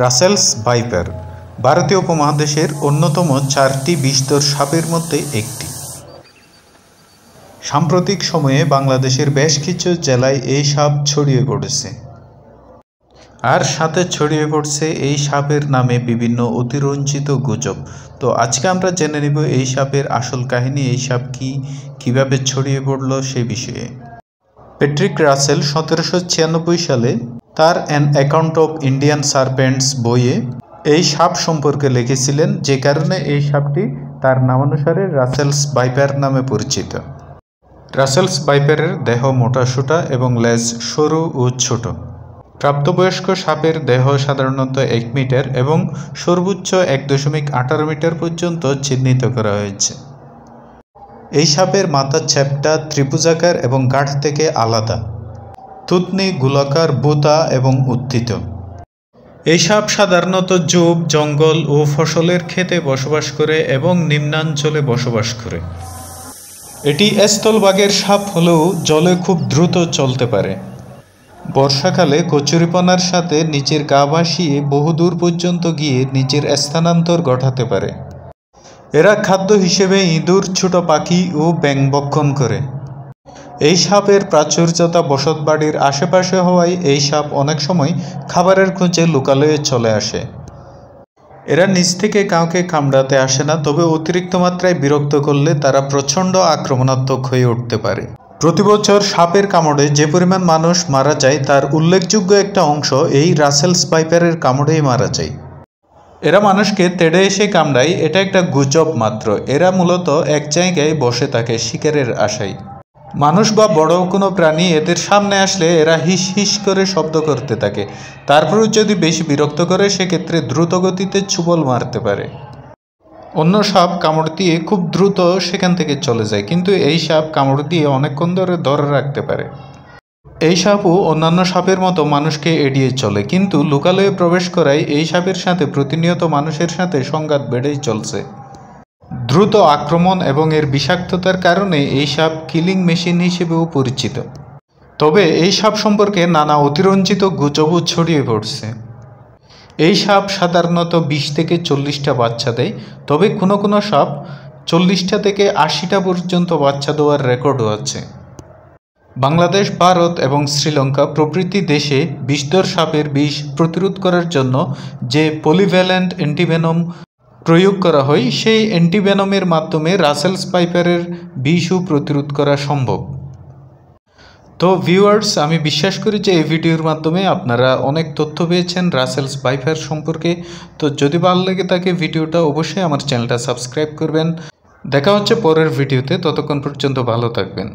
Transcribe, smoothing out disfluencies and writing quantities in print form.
Russell's viper ভারতীয় উপমহাদেশের অন্যতম 4টি বিষধর সাপের মধ্যে একটি। সাম্প্রতিক সময়ে বাংলাদেশের বেশ কিছু জেলায় এই সাপ ছড়িয়ে পড়েছে, আর সাথে ছড়িয়ে পড়ছে এই সাপের নামে বিভিন্ন অতিরঞ্জিত গুজব। তো আজকে আমরা জেনে নিব এই সাপের আসল কাহিনী, এই সাপ কিভাবে ছড়িয়ে পড়ল সে বিষয়ে। প্যাট্রিক রাসেল 1796 সালে তার an account of Indian serpents বইয়ে এই সাপ সম্পর্কে লিখেছিলেন, যে কারণে এই সাপটি তার নামানুসারে রাসেলস ভাইপার নামে পরিচিত। রাসেলস ভাইপারের দেহ মোটাসোটা এবং লেজ সরু ও ছোট। প্রাপ্তবয়স্ক সাপের দেহ সাধারণত 1 মিটার এবং সর্বোচ্চ 1.18 মিটার পর্যন্ত চিহ্নিত করা হয়েছে। এই সাপের মাথা চ্যাপ্টা, ত্রিভুজাকার এবং গাঢ় থেকে আলাদা, থুতনি গোলাকার, বোঁতা এবং উত্থিত। এই সাপ সাধারণত ঝোপ, জঙ্গল ও ফসলের ক্ষেতে বসবাস করে এবং নিম্নাঞ্চলে বসবাস করে। এটি স্থলভাগের সাপ হলেও জলে খুব দ্রুত চলতে পারে। বর্ষাকালে কচুরিপানার সাথে নিচের গা ভাসিয়ে বহুদূর পর্যন্ত গিয়ে নিচের স্থানান্তর ঘটাতে পারে। এরা খাদ্য হিসেবে ইঁদুর, ছোট পাখি ও ব্যাঙ ভক্ষণ করে। এই সাপের প্রাচুর্যতা বসতবাড়ির আশেপাশে হওয়ায় এই সাপ অনেক সময় খাবারের খোঁজে লোকালয়ে চলে আসে। এরা নিজ থেকে কাউকে কামড়াতে আসে না, তবে অতিরিক্ত মাত্রায় বিরক্ত করলে তারা প্রচণ্ড আক্রমণাত্মক হয়ে উঠতে পারে। প্রতি বছর সাপের কামড়ে যে পরিমাণ মানুষ মারা যায় তার উল্লেখযোগ্য একটা অংশ এই রাসেলস ভাইপারের কামড়েই মারা যায়। এরা মানুষকে তেড়ে এসে কামড়ায়, এটা একটা গুজব মাত্র। এরা মূলত এক জায়গায় বসে থাকে শিকারের আশায়। মানুষ বা বড় কোনো প্রাণী এদের সামনে আসলে এরা হিস হিস করে শব্দ করতে থাকে। তারপরেও যদি বেশি বিরক্ত করে সেক্ষেত্রে দ্রুত গতিতে ছোবল মারতে পারে। অন্য সাপ কামড় দিয়ে খুব দ্রুত সেখান থেকে চলে যায়, কিন্তু এই সাপ কামড় দিয়ে অনেকক্ষণ ধরে রাখতে পারে। এই সাপও অন্যান্য সাপের মতো মানুষকে এড়িয়ে চলে, কিন্তু লোকালয়ে প্রবেশ করায় এই সাপের সাথে প্রতিনিয়ত মানুষের সাথে সংঘাত বেড়েই চলছে। দ্রুত আক্রমণ এবং এর বিষাক্ততার কারণে এই সাপ কিলিং মেশিন হিসেবেও পরিচিত। তবে এই সাপ সম্পর্কে নানা অতিরঞ্জিত গুজবও ছড়িয়ে পড়ছে। এই সাপ সাধারণত 20 থেকে 40টা বাচ্চা দেয়, তবে কোনো কোনো সাপ 40টা থেকে 80টা পর্যন্ত বাচ্চা দেওয়ার রেকর্ডও আছে। বাংলাদেশ, ভারত এবং শ্রীলঙ্কা প্রভৃতি দেশে বিষধর সাপের বিষ প্রতিরোধ করার জন্য যে পলিভ্যালেন্ট অ্যান্টিভেনম প্রয়োগ করা হয়, সেই অ্যান্টিভেনমের মাধ্যমে রাসেলস ভাইপারের বিষও প্রতিরোধ করা সম্ভব। তো ভিউয়ার্স, আমি বিশ্বাস করি যে এই ভিডিওর মাধ্যমে আপনারা অনেক তথ্য পেয়েছেন রাসেলস ভাইপার সম্পর্কে। তো যদি ভালো লেগে থাকে ভিডিওটা, অবশ্যই আমার চ্যানেলটা সাবস্ক্রাইব করবেন। দেখা হচ্ছে পরের ভিডিওতে, ততক্ষণ পর্যন্ত ভালো থাকবেন।